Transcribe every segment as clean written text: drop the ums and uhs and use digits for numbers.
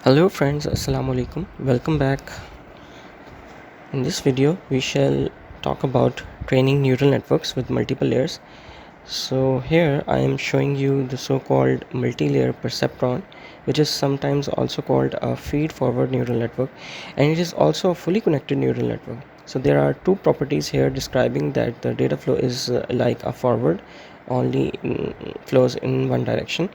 Hello friends, assalamu alaikum. Welcome back. In this video we shall talk about training neural networks with multiple layers. So here I am showing you the so-called multi-layer perceptron, which is sometimes also called a feed-forward neural network, and it is also a fully connected neural network. So there are two properties here describing that the data flow is like a forward, only flows in one direction,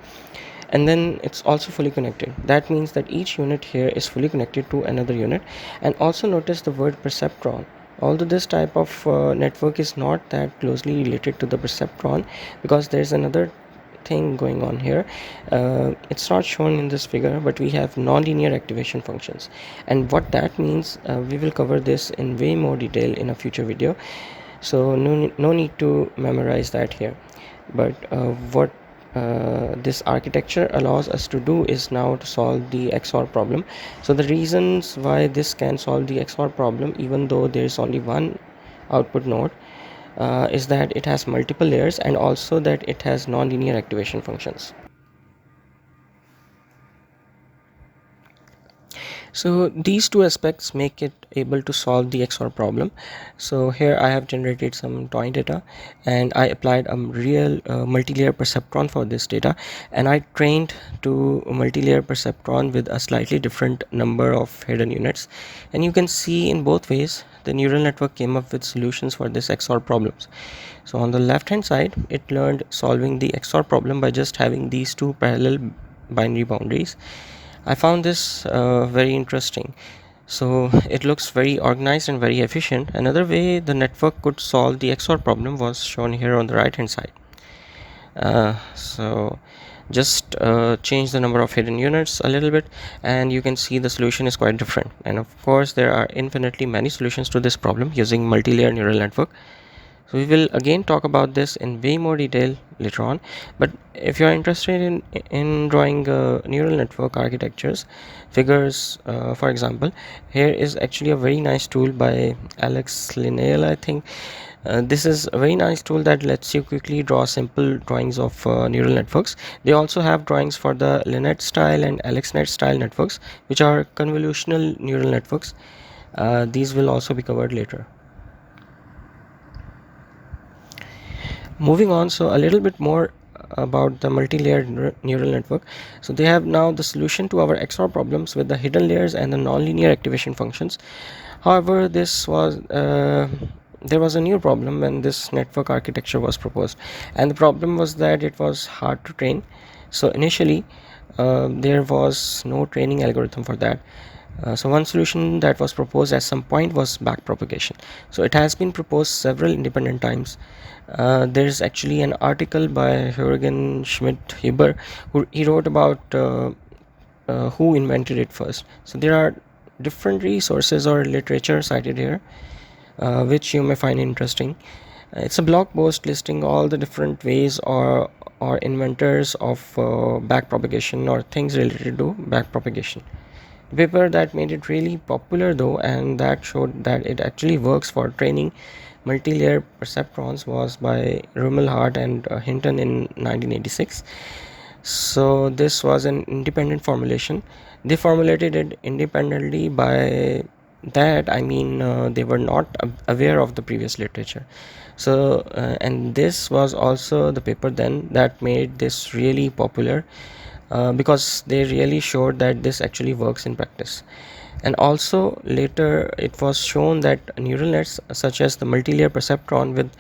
and then it's also fully connected. That means that each unit here is fully connected to another unit. And also notice the word perceptron. Although this type of network is not that closely related to the perceptron, because there's another thing going on here. It's not shown in this figure, but we have nonlinear activation functions, and what that means, we will cover this in way more detail in a future video, so no need to memorize that here. But what this architecture allows us to do is now to solve the XOR problem. So the reasons why this can solve the XOR problem, even though there is only one output node, is that it has multiple layers, and also that it has nonlinear activation functions. So these two aspects make it able to solve the XOR problem. So here I have generated some drawing data, and I applied a real multi-layer perceptron for this data, and I trained to multi-layer perceptron with a slightly different number of hidden units. And you can see in both ways the neural network came up with solutions for this XOR problems. So on the left hand side, it learned solving the XOR problem by just having these two parallel binary boundaries. I found this very interesting. So it looks very organized and very efficient. Another way the network could solve the XOR problem was shown here on the right hand side. So just change the number of hidden units a little bit, and you can see the solution is quite different. And of course there are infinitely many solutions to this problem using multi-layer neural network. So we will again talk about this in way more detail later on. But if you are interested in drawing neural network architectures, figures, for example, here is actually a very nice tool by Alex Linnell, I think. This is a very nice tool that lets you quickly draw simple drawings of neural networks. They also have drawings for the Linnet style and AlexNet style networks, which are convolutional neural networks. These will also be covered later. Moving on, so a little bit more about the multi-layered neural network. So they have now the solution to our XOR problems with the hidden layers and the nonlinear activation functions. However, there was a new problem when this network architecture was proposed, and the problem was that it was hard to train. So initially there was no training algorithm for that. So one solution that was proposed at some point was backpropagation. So it has been proposed several independent times. There's actually an article by Jürgen Schmidt-Huber who he wrote about who invented it first. So there are different resources or literature cited here, which you may find interesting. It's a blog post listing all the different ways or inventors of backpropagation or things related to backpropagation. The paper that made it really popular though, and that showed that it actually works for training multi-layer perceptrons, was by Rumelhart and Hinton in 1986. So this was an independent formulation. They formulated it independently. By that I mean they were not aware of the previous literature. So and this was also the paper then that made this really popular, because they really showed that this actually works in practice. And also later it was shown that neural nets such as the multi-layer perceptron with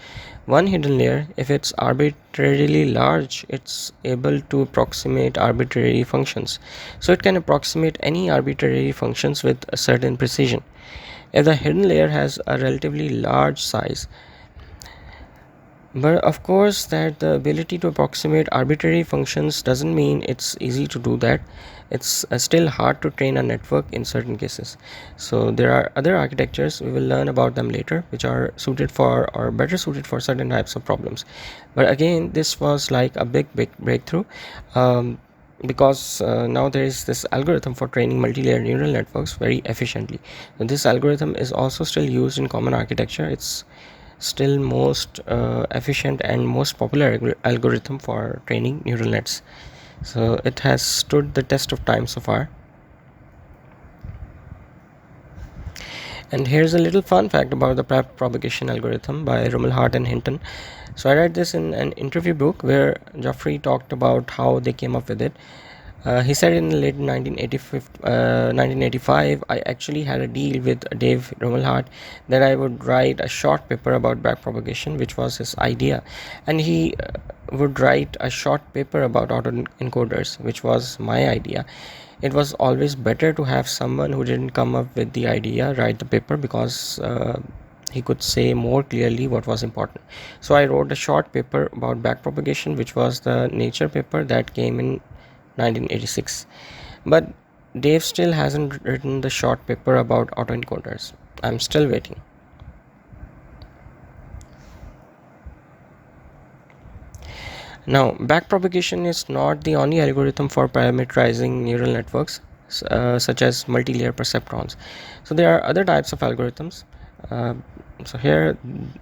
one hidden layer, if it's arbitrarily large, it's able to approximate arbitrary functions. So it can approximate any arbitrary functions with a certain precision if the hidden layer has a relatively large size. But of course that the ability to approximate arbitrary functions doesn't mean it's easy to do that. It's still hard to train a network in certain cases. So there are other architectures, we will learn about them later, which are suited for or better suited for certain types of problems. But again, this was like a big breakthrough, because now there is this algorithm for training multi-layer neural networks very efficiently. And this algorithm is also still used in common architecture. It's still most efficient and most popular algorithm for training neural nets. So it has stood the test of time so far. And here's a little fun fact about the propagation algorithm by Rumelhart and Hinton. So I read this in an interview book where Geoffrey talked about how they came up with it. He said in the late 1985, I actually had a deal with Dave Rumelhart that I would write a short paper about backpropagation, which was his idea, and he would write a short paper about autoencoders, which was my idea. It was always better to have someone who didn't come up with the idea write the paper, because he could say more clearly what was important. So I wrote a short paper about backpropagation, which was the Nature paper that came in 1986. But Dave still hasn't written the short paper about autoencoders. I'm still waiting. Now, backpropagation is not the only algorithm for parameterizing neural networks, such as multilayer perceptrons. So there are other types of algorithms. Uh, so here,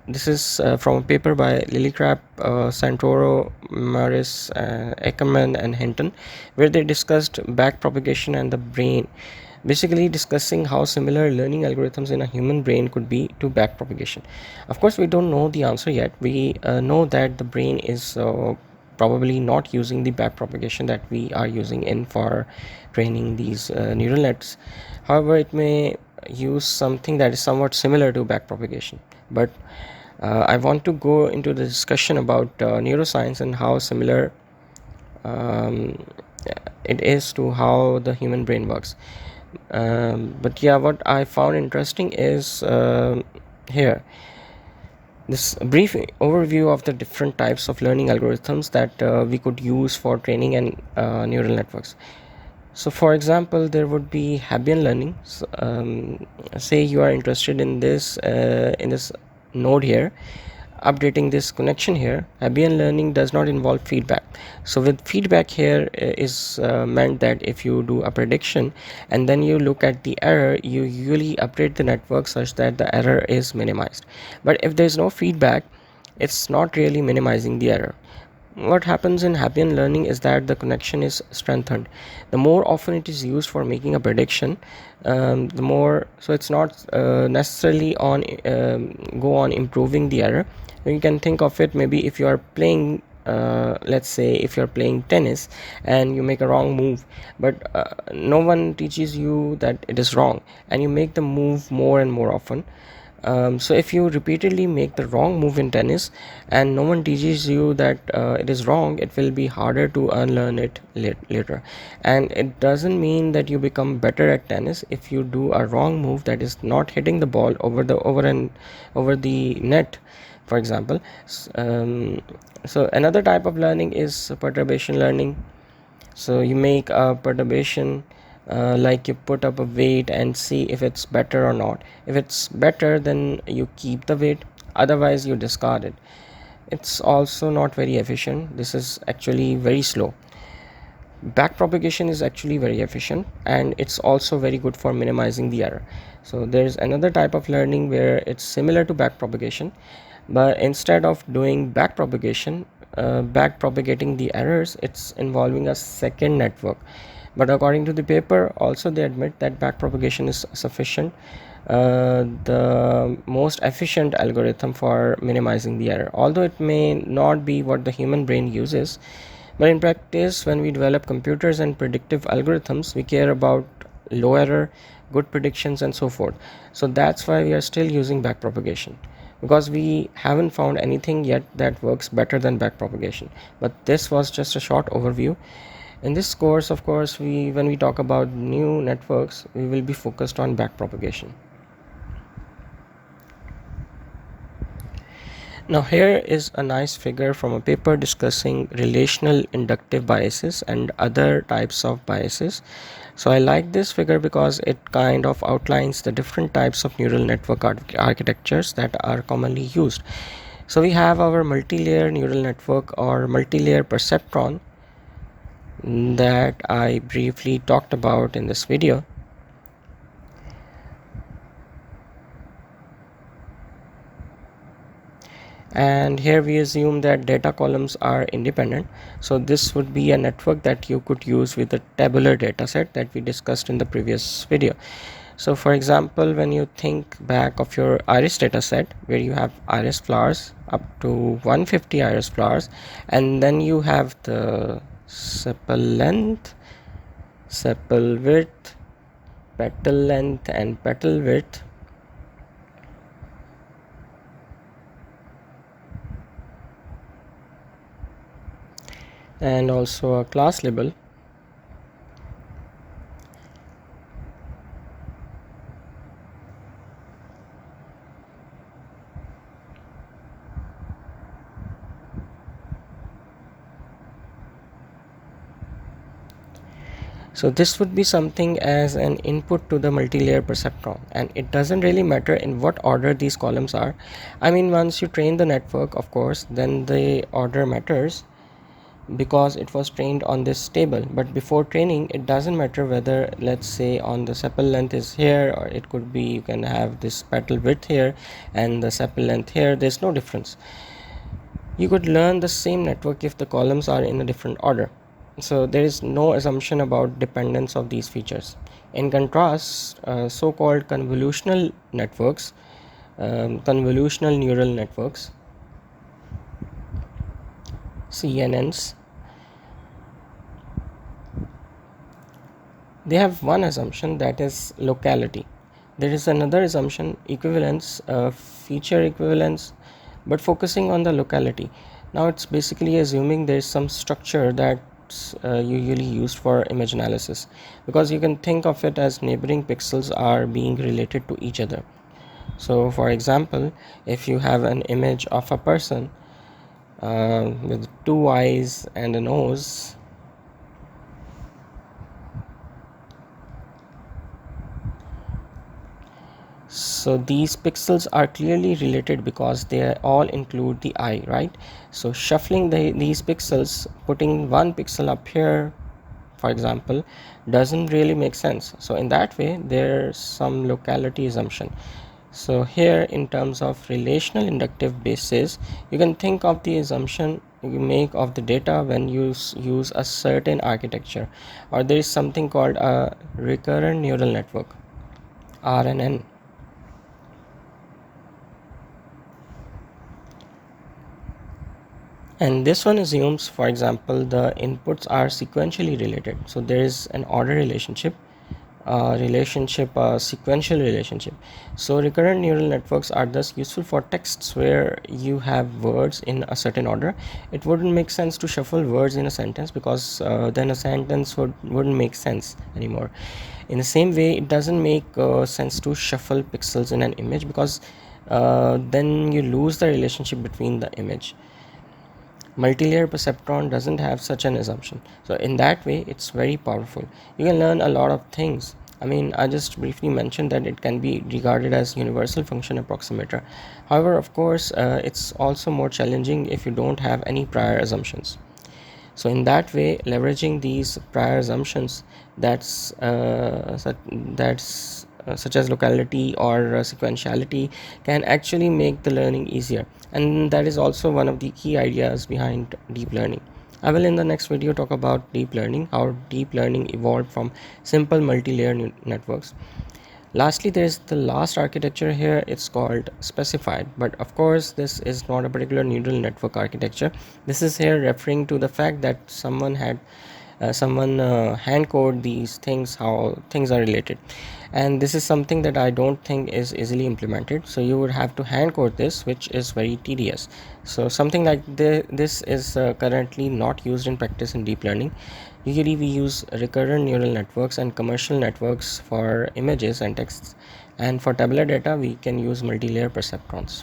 this is from a paper by Lillicrap, Santoro, Maris, Ackerman, and Hinton, where they discussed backpropagation and the brain, basically discussing how similar learning algorithms in a human brain could be to backpropagation. Of course, we don't know the answer yet. We know that the brain is probably not using the backpropagation that we are using in for training these neural nets. However, it may use something that is somewhat similar to backpropagation. But I want to go into the discussion about neuroscience and how similar um, it is to how the human brain works. But yeah, what I found interesting is here this brief overview of the different types of learning algorithms that we could use for training and neural networks. So for example, there would be Hebbian learning. So, say you are interested in this node here, updating this connection here. Hebbian learning does not involve feedback. So with feedback here is meant that if you do a prediction and then you look at the error, you usually update the network such that the error is minimized. But if there is no feedback, it's not really minimizing the error. What happens in Hebbian learning is that the connection is strengthened. The more often it is used for making a prediction, the more, so it's not necessarily on go on improving the error. You can think of it, maybe if you are playing, let's say if you're playing tennis and you make a wrong move, but no one teaches you that it is wrong, and you make the move more and more often. So if you repeatedly make the wrong move in tennis and no one teaches you that it is wrong, it will be harder to unlearn it later. And it doesn't mean that you become better at tennis if you do a wrong move that is not hitting the ball over the net, for example. So another type of learning is perturbation learning. So you make a perturbation, like you put up a weight and see if it's better or not. If it's better, then you keep the weight, otherwise you discard it. It's also not very efficient. This is actually very slow. Backpropagation is actually very efficient, and it's also very good for minimizing the error. So there's another type of learning where it's similar to backpropagation, but instead of doing backpropagating the errors, it's involving a second network. But according to the paper, also they admit that backpropagation is sufficient, the most efficient algorithm for minimizing the error, although it may not be what the human brain uses. But in practice, when we develop computers and predictive algorithms, we care about low error, good predictions, and so forth. So that's why we are still using backpropagation, because we haven't found anything yet that works better than backpropagation. But this was just a short overview. In this course, of course, when we talk about new networks, we will be focused on backpropagation. Now here is a nice figure from a paper discussing relational inductive biases and other types of biases. So I like this figure because it kind of outlines the different types of neural network architectures that are commonly used. So we have our multi-layer neural network or multi-layer perceptron that I briefly talked about in this video. And here we assume that data columns are independent. So this would be a network that you could use with a tabular data set that we discussed in the previous video. So for example, when you think back of your iris data set where you have iris flowers up to 150 iris flowers, and then you have the sepal length, sepal width, petal length and petal width, and also a class label. So this would be something as an input to the multi-layer perceptron, and it doesn't really matter in what order these columns are. I mean, once you train the network, of course, then the order matters because it was trained on this table. But before training, it doesn't matter whether, let's say, on the sepal length is here, or it could be you can have this petal width here and the sepal length here. There's no difference. You could learn the same network if the columns are in a different order. So there is no assumption about dependence of these features. In contrast, so-called convolutional networks, convolutional neural networks, CNNs, they have one assumption, that is locality. There is another assumption, equivalence, feature equivalence, but focusing on the locality. Now it's basically assuming there is some structure that's usually used for image analysis, because you can think of it as neighboring pixels are being related to each other. So for example, if you have an image of a person with two eyes and a nose, so these pixels are clearly related because they all include the eye, right? So shuffling these pixels, putting one pixel up here, for example, doesn't really make sense. So in that way, there's some locality assumption. So here, in terms of relational inductive basis, you can think of the assumption you make of the data when you use a certain architecture, or there is something called a recurrent neural network, RNN. And this one assumes, for example, the inputs are sequentially related. So there is an order relationship, a sequential relationship. So recurrent neural networks are thus useful for texts where you have words in a certain order. It wouldn't make sense to shuffle words in a sentence, because then a sentence wouldn't make sense anymore. In the same way, it doesn't make sense to shuffle pixels in an image, because then you lose the relationship between the image. Multilayer perceptron doesn't have such an assumption. So in that way, it's very powerful. You can learn a lot of things. I mean, I just briefly mentioned that it can be regarded as universal function approximator. However, of course, it's also more challenging if you don't have any prior assumptions. So in that way, leveraging these prior assumptions, such as locality or sequentiality, can actually make the learning easier, and that is also one of the key ideas behind deep learning. I will in the next video talk about deep learning, how deep learning evolved from simple multi-layer networks. Lastly, there is the last architecture here. It's called specified, but of course this is not a particular neural network architecture. This is here referring to the fact that someone hand code these things, how things are related, and this is something that I don't think is easily implemented. So you would have to hand code this, which is very tedious. So something like this is currently not used in practice in deep learning. Usually we use recurrent neural networks and commercial networks for images and texts, and for tabular data we can use multi-layer perceptrons.